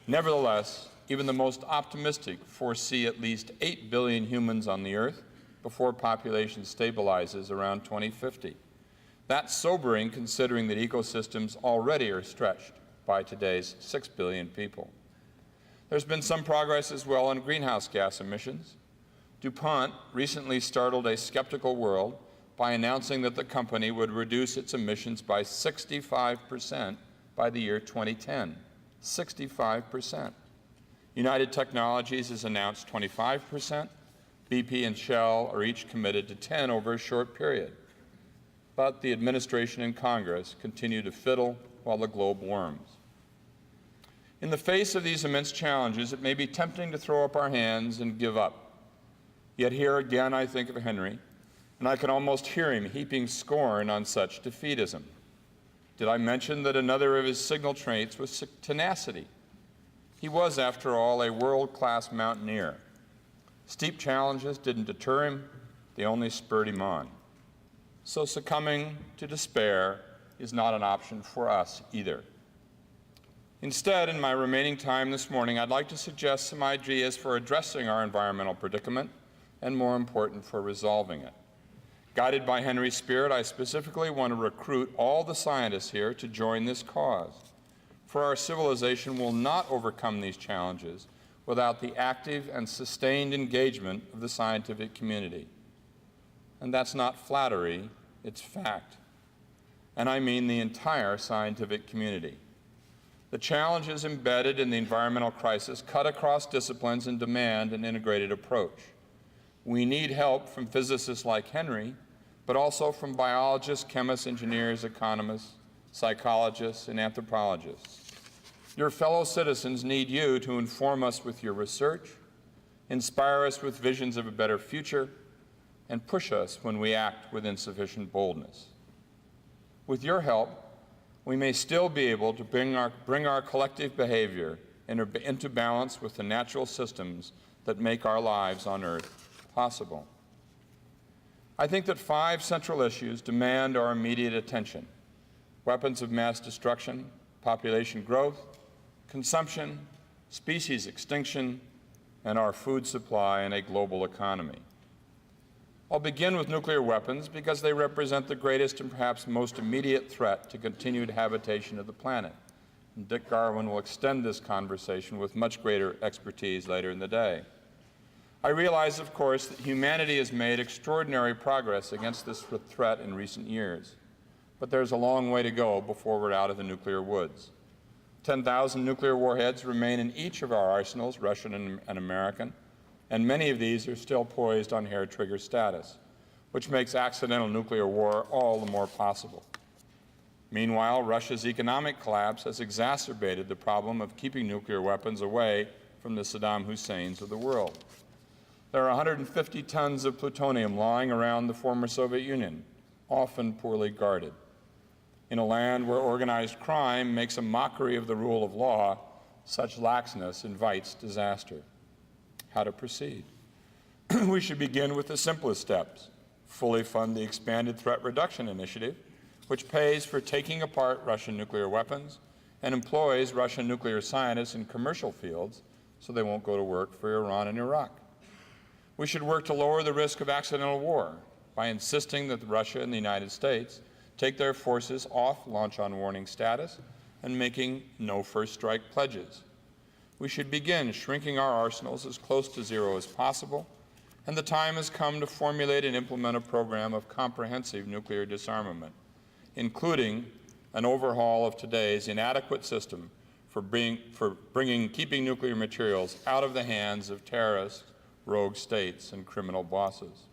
Nevertheless, even the most optimistic foresee at least 8 billion humans on the Earth before population stabilizes around 2050. That's sobering considering that ecosystems already are stretched by today's 6 billion people. There's been some progress as well on greenhouse gas emissions. DuPont recently startled a skeptical world by announcing that the company would reduce its emissions by 65% by the year 2010. 65%. United Technologies has announced 25%. BP and Shell are each committed to 10 over a short period. But the administration and Congress continue to fiddle while the globe warms. In the face of these immense challenges, it may be tempting to throw up our hands and give up. Yet here again I think of Henry, and I can almost hear him heaping scorn on such defeatism. Did I mention that another of his signal traits was tenacity? He was, after all, a world-class mountaineer. Steep challenges didn't deter him, they only spurred him on. So succumbing to despair is not an option for us either. Instead, in my remaining time this morning, I'd like to suggest some ideas for addressing our environmental predicament and, more important, for resolving it. Guided by Henry's spirit, I specifically want to recruit all the scientists here to join this cause. For our civilization will not overcome these challenges without the active and sustained engagement of the scientific community. And that's not flattery, it's fact. And I mean the entire scientific community. The challenges embedded in the environmental crisis cut across disciplines and demand an integrated approach. We need help from physicists like Henry, but also from biologists, chemists, engineers, economists, psychologists, and anthropologists. Your fellow citizens need you to inform us with your research, inspire us with visions of a better future, and push us when we act with insufficient boldness. With your help, we may still be able to bring our collective behavior into balance with the natural systems that make our lives on Earth possible. I think that 5 central issues demand our immediate attention: weapons of mass destruction, population growth, consumption, species extinction, and our food supply in a global economy. I'll begin with nuclear weapons because they represent the greatest and perhaps most immediate threat to continued habitation of the planet. And Dick Garwin will extend this conversation with much greater expertise later in the day. I realize, of course, that humanity has made extraordinary progress against this threat in recent years, but there's a long way to go before we're out of the nuclear woods. 10,000 nuclear warheads remain in each of our arsenals, Russian and American, and many of these are still poised on hair-trigger status, which makes accidental nuclear war all the more possible. Meanwhile, Russia's economic collapse has exacerbated the problem of keeping nuclear weapons away from the Saddam Husseins of the world. There are 150 tons of plutonium lying around the former Soviet Union, often poorly guarded. In a land where organized crime makes a mockery of the rule of law, such laxness invites disaster. How to proceed? We should begin with the simplest steps. Fully fund the Expanded Threat Reduction Initiative, which pays for taking apart Russian nuclear weapons and employs Russian nuclear scientists in commercial fields so they won't go to work for Iran and Iraq. We should work to lower the risk of accidental war by insisting that Russia and the United States take their forces off launch-on-warning status and making no first strike pledges. We should begin shrinking our arsenals as close to zero as possible, and the time has come to formulate and implement a program of comprehensive nuclear disarmament, including an overhaul of today's inadequate system for keeping nuclear materials out of the hands of terrorists, rogue states, and criminal bosses.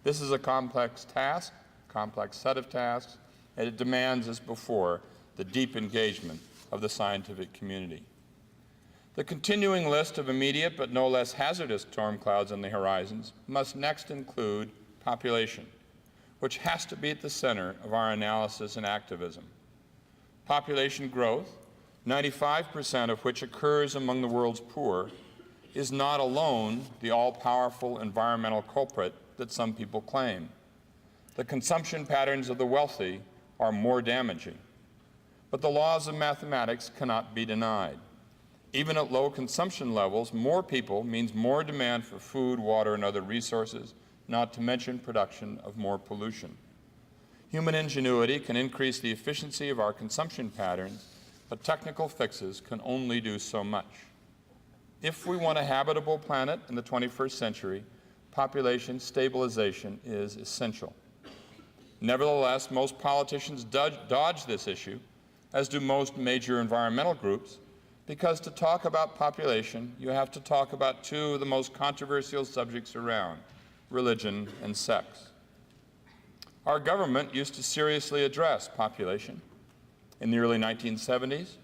This is a complex task, complex set of tasks, and it demands, as before, the deep engagement of the scientific community. The continuing list of immediate but no less hazardous storm clouds on the horizons must next include population, which has to be at the center of our analysis and activism. Population growth, 95% of which occurs among the world's poor, is not alone the all-powerful environmental culprit that some people claim. The consumption patterns of the wealthy are more damaging. But the laws of mathematics cannot be denied. Even at low consumption levels, more people means more demand for food, water, and other resources, not to mention production of more pollution. Human ingenuity can increase the efficiency of our consumption patterns, but technical fixes can only do so much. If we want a habitable planet in the 21st century, population stabilization is essential. Nevertheless, most politicians dodge this issue, as do most major environmental groups, because to talk about population, you have to talk about two of the most controversial subjects around, religion and sex. Our government used to seriously address population. In the early 1970s,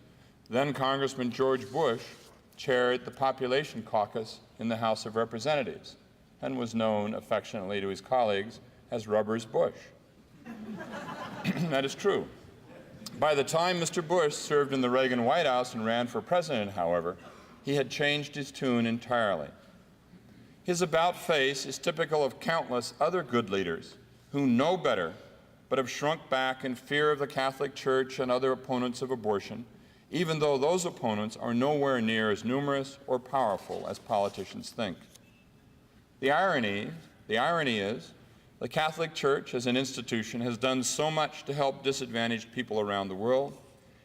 then Congressman George Bush chaired the Population Caucus in the House of Representatives and was known affectionately to his colleagues as Rubbers Bush. That is true. By the time Mr. Bush served in the Reagan White House and ran for president, however, he had changed his tune entirely. His about-face is typical of countless other good leaders who know better but have shrunk back in fear of the Catholic Church and other opponents of abortion, even though those opponents are nowhere near as numerous or powerful as politicians think. The irony is, the Catholic Church as an institution has done so much to help disadvantaged people around the world,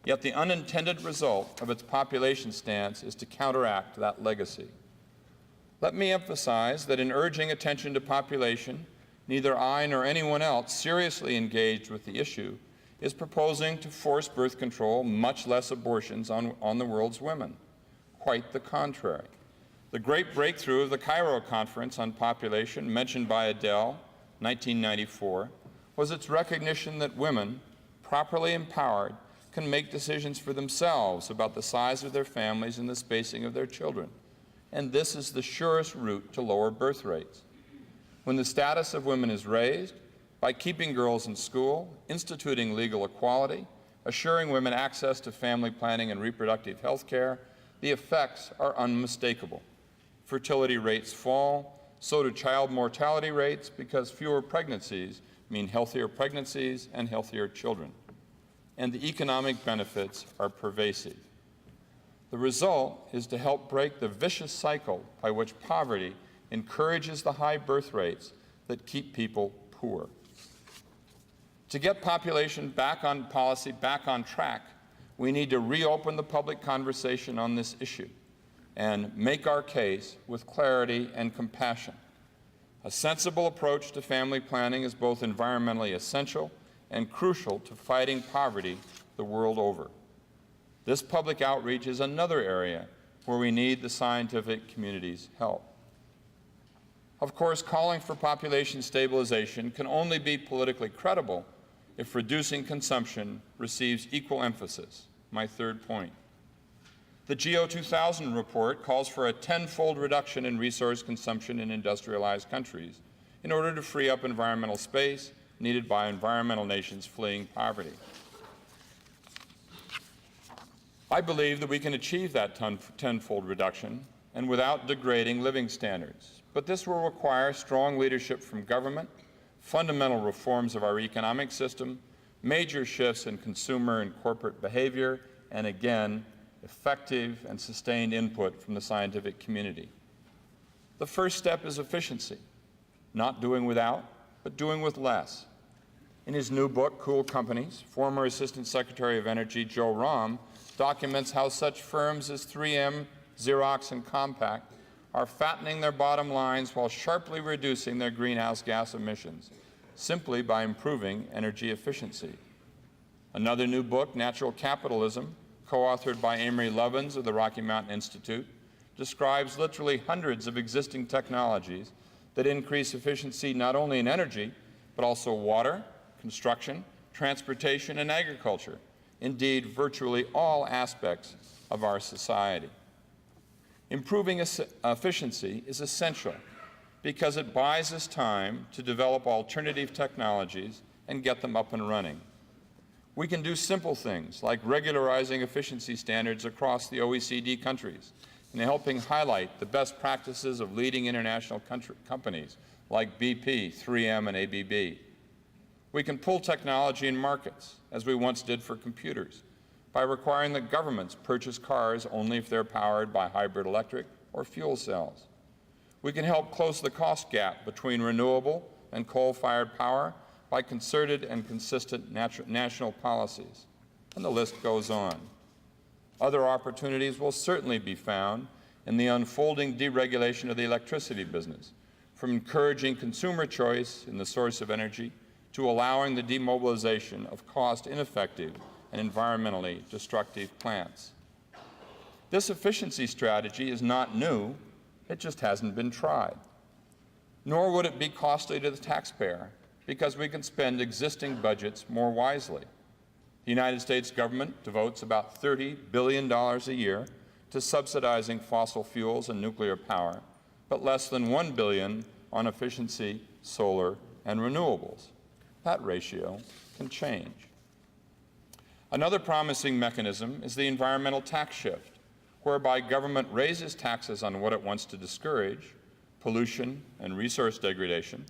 yet the unintended result of its population stance is to counteract that legacy. Let me emphasize that in urging attention to population, neither I nor anyone else seriously engaged with the issue is proposing to force birth control, much less abortions, on the world's women. Quite the contrary. The great breakthrough of the Cairo Conference on Population, mentioned by Adele, 1994, was its recognition that women, properly empowered, can make decisions for themselves about the size of their families and the spacing of their children. And this is the surest route to lower birth rates. When the status of women is raised, by keeping girls in school, instituting legal equality, assuring women access to family planning and reproductive health care, the effects are unmistakable. Fertility rates fall, so do child mortality rates, because fewer pregnancies mean healthier pregnancies and healthier children. And the economic benefits are pervasive. The result is to help break the vicious cycle by which poverty encourages the high birth rates that keep people poor. To get population back on policy, back on track, we need to reopen the public conversation on this issue and make our case with clarity and compassion. A sensible approach to family planning is both environmentally essential and crucial to fighting poverty the world over. This public outreach is another area where we need the scientific community's help. Of course, calling for population stabilization can only be politically credible if reducing consumption receives equal emphasis. My third point. The GEO 2000 report calls for a 10-fold reduction in resource consumption in industrialized countries in order to free up environmental space needed by environmental nations fleeing poverty. I believe that we can achieve that 10-fold reduction and without degrading living standards. But this will require strong leadership from government, fundamental reforms of our economic system, major shifts in consumer and corporate behavior, and again, effective and sustained input from the scientific community. The first step is efficiency, not doing without, but doing with less. In his new book, Cool Companies, former Assistant Secretary of Energy Joe Romm documents how such firms as 3M, Xerox, and Compaq are fattening their bottom lines while sharply reducing their greenhouse gas emissions, simply by improving energy efficiency. Another new book, Natural Capitalism, co-authored by Amory Lovins of the Rocky Mountain Institute, describes literally hundreds of existing technologies that increase efficiency not only in energy, but also water, construction, transportation, and agriculture, indeed virtually all aspects of our society. Improving efficiency is essential because it buys us time to develop alternative technologies and get them up and running. We can do simple things like regularizing efficiency standards across the OECD countries, and helping highlight the best practices of leading international companies like BP, 3M, and ABB. We can pull technology in markets, as we once did for computers, by requiring that governments purchase cars only if they're powered by hybrid electric or fuel cells. We can help close the cost gap between renewable and coal-fired power by concerted and consistent national policies. And the list goes on. Other opportunities will certainly be found in the unfolding deregulation of the electricity business, from encouraging consumer choice in the source of energy to allowing the demobilization of cost-ineffective and environmentally destructive plants. This efficiency strategy is not new, it just hasn't been tried. Nor would it be costly to the taxpayer, because we can spend existing budgets more wisely. The United States government devotes about $30 billion a year to subsidizing fossil fuels and nuclear power, but less than $1 billion on efficiency, solar, and renewables. That ratio can change. Another promising mechanism is the environmental tax shift, whereby government raises taxes on what it wants to discourage, pollution and resource degradation,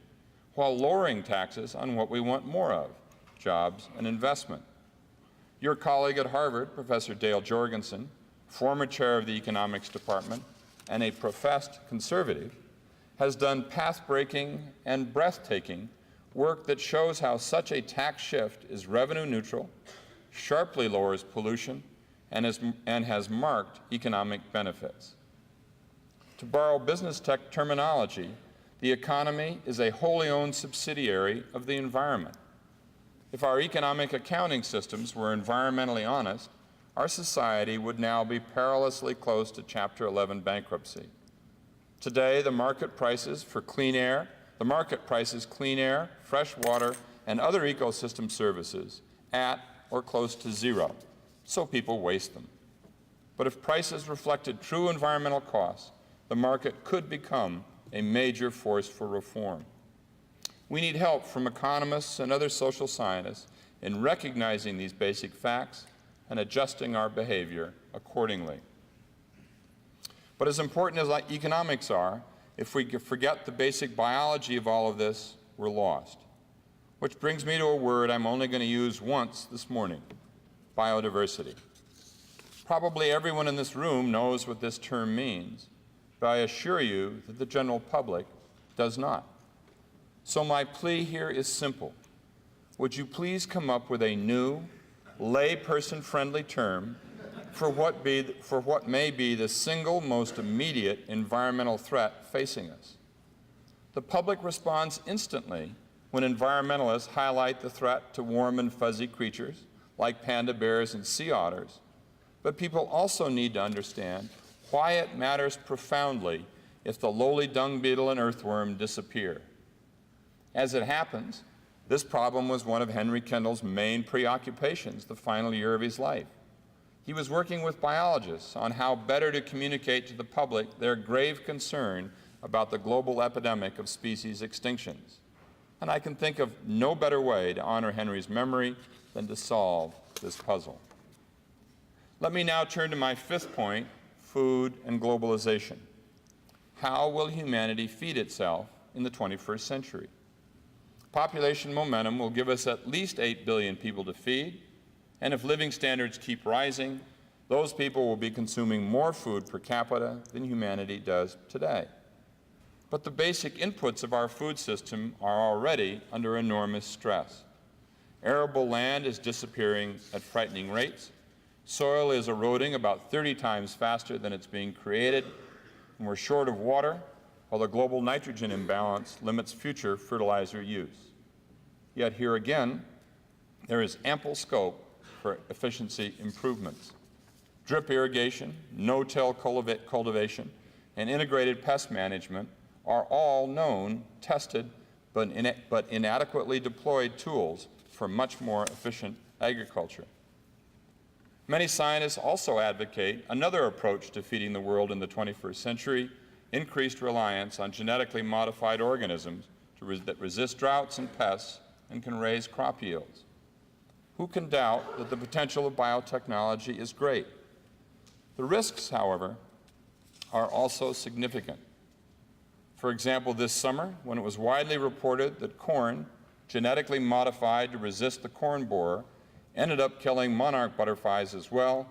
while lowering taxes on what we want more of, jobs and investment. Your colleague at Harvard, Professor Dale Jorgensen, former chair of the economics department and a professed conservative, has done path-breaking and breathtaking work that shows how such a tax shift is revenue neutral, sharply lowers pollution, and has marked economic benefits. To borrow business tech terminology, the economy is a wholly owned subsidiary of the environment. If our economic accounting systems were environmentally honest, our society would now be perilously close to Chapter 11 bankruptcy. Today, the market prices clean air, fresh water, and other ecosystem services at or close to zero, so people waste them. But if prices reflected true environmental costs, the market could become a major force for reform. We need help from economists and other social scientists in recognizing these basic facts and adjusting our behavior accordingly. But as important as economics are, if we forget the basic biology of all of this, we're lost. Which brings me to a word I'm only going to use once this morning: biodiversity. Probably everyone in this room knows what this term means, but I assure you that the general public does not. So my plea here is simple. Would you please come up with a new, layperson-friendly term for what may be the single most immediate environmental threat facing us? The public responds instantly when environmentalists highlight the threat to warm and fuzzy creatures like panda bears and sea otters, but people also need to understand why it matters profoundly if the lowly dung beetle and earthworm disappear. As it happens, this problem was one of Henry Kendall's main preoccupations the final year of his life. He was working with biologists on how better to communicate to the public their grave concern about the global epidemic of species extinctions. And I can think of no better way to honor Henry's memory than to solve this puzzle. Let me now turn to my fifth point: food and globalization. How will humanity feed itself in the 21st century? Population momentum will give us at least 8 billion people to feed, and if living standards keep rising, those people will be consuming more food per capita than humanity does today. But the basic inputs of our food system are already under enormous stress. Arable land is disappearing at frightening rates. Soil is eroding about 30 times faster than it's being created, and we're short of water, while the global nitrogen imbalance limits future fertilizer use. Yet here again, there is ample scope for efficiency improvements. Drip irrigation, no-till cultivation, and integrated pest management are all known, tested, but inadequately deployed tools for much more efficient agriculture. Many scientists also advocate another approach to feeding the world in the 21st century: increased reliance on genetically modified organisms that resist droughts and pests and can raise crop yields. Who can doubt that the potential of biotechnology is great? The risks, however, are also significant. For example, this summer, when it was widely reported that corn, genetically modified to resist the corn borer, ended up killing monarch butterflies as well,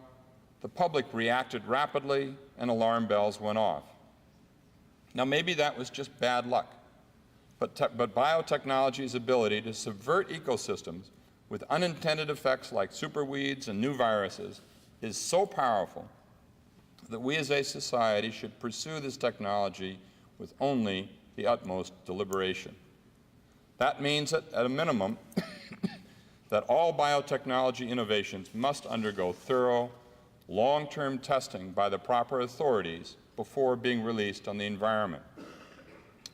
the public reacted rapidly and alarm bells went off. Now, maybe that was just bad luck, but biotechnology's ability to subvert ecosystems with unintended effects like superweeds and new viruses is so powerful that we as a society should pursue this technology with only the utmost deliberation. That means that, at a minimum, that all biotechnology innovations must undergo thorough, long-term testing by the proper authorities before being released on the environment.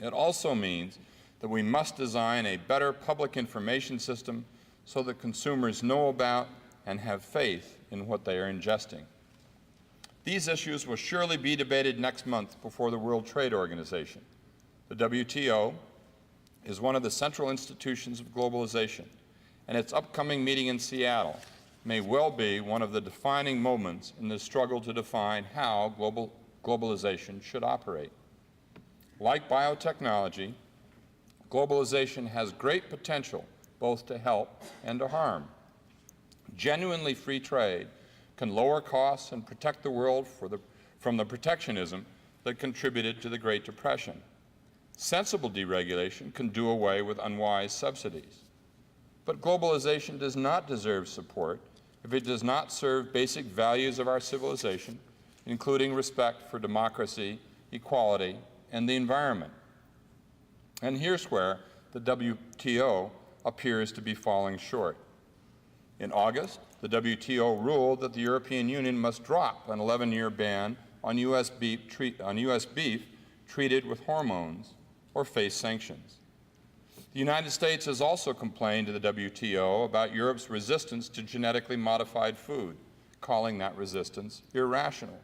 It also means that we must design a better public information system so that consumers know about and have faith in what they are ingesting. These issues will surely be debated next month before the World Trade Organization. The WTO is one of the central institutions of globalization, and its upcoming meeting in Seattle may well be one of the defining moments in the struggle to define how globalization should operate. Like biotechnology, globalization has great potential both to help and to harm. Genuinely free trade can lower costs and protect the world from the protectionism that contributed to the Great Depression. Sensible deregulation can do away with unwise subsidies. But globalization does not deserve support if it does not serve basic values of our civilization, including respect for democracy, equality, and the environment. And here's where the WTO appears to be falling short. In August, the WTO ruled that the European Union must drop an 11-year ban on U.S. beef treated with hormones or face sanctions. The United States has also complained to the WTO about Europe's resistance to genetically modified food, calling that resistance irrational.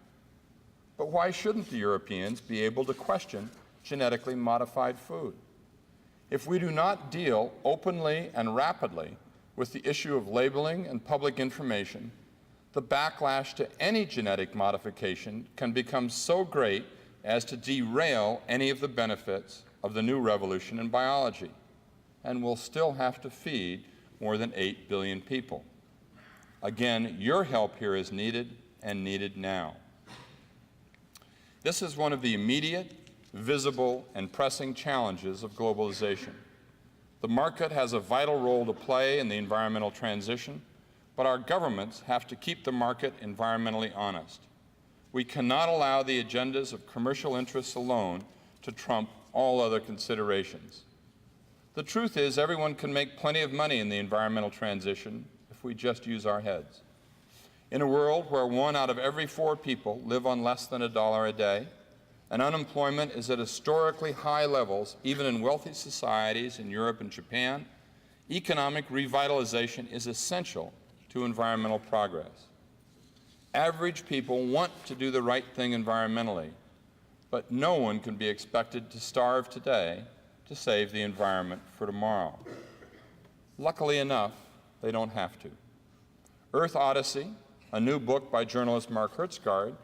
But why shouldn't the Europeans be able to question genetically modified food? If we do not deal openly and rapidly with the issue of labeling and public information, the backlash to any genetic modification can become so great as to derail any of the benefits of the new revolution in biology, and we'll still have to feed more than 8 billion people. Again, your help here is needed, and needed now. This is one of the immediate, visible, and pressing challenges of globalization. The market has a vital role to play in the environmental transition, but our governments have to keep the market environmentally honest. We cannot allow the agendas of commercial interests alone to trump all other considerations. The truth is, everyone can make plenty of money in the environmental transition if we just use our heads. In a world where 1 out of every 4 people live on less than $1 a day, and unemployment is at historically high levels, even in wealthy societies in Europe and Japan, economic revitalization is essential to environmental progress. Average people want to do the right thing environmentally, but no one can be expected to starve today to save the environment for tomorrow. Luckily enough, they don't have to. Earth Odyssey, a new book by journalist Mark Hertsgaard,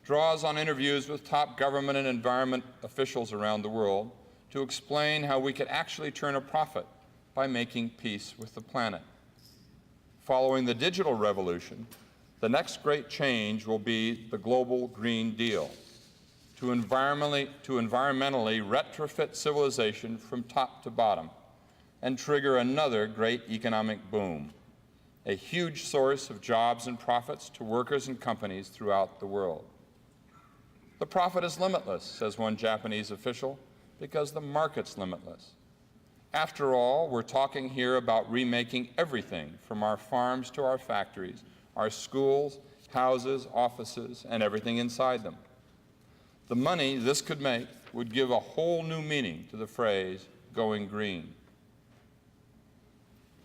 draws on interviews with top government and environment officials around the world to explain how we could actually turn a profit by making peace with the planet. Following the digital revolution, the next great change will be the global Green Deal, to environmentally retrofit civilization from top to bottom and trigger another great economic boom, a huge source of jobs and profits to workers and companies throughout the world. The profit is limitless, says one Japanese official, because the market's limitless. After all, we're talking here about remaking everything from our farms to our factories, our schools, houses, offices, and everything inside them. The money this could make would give a whole new meaning to the phrase, going green.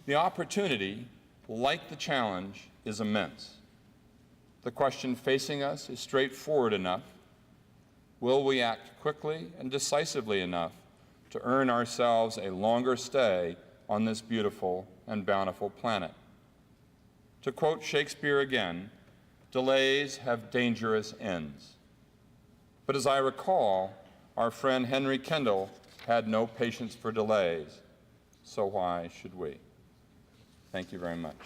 The opportunity, like the challenge, is immense. The question facing us is straightforward enough. Will we act quickly and decisively enough to earn ourselves a longer stay on this beautiful and bountiful planet? To quote Shakespeare again, delays have dangerous ends. But as I recall, our friend Henry Kendall had no patience for delays. So why should we? Thank you very much.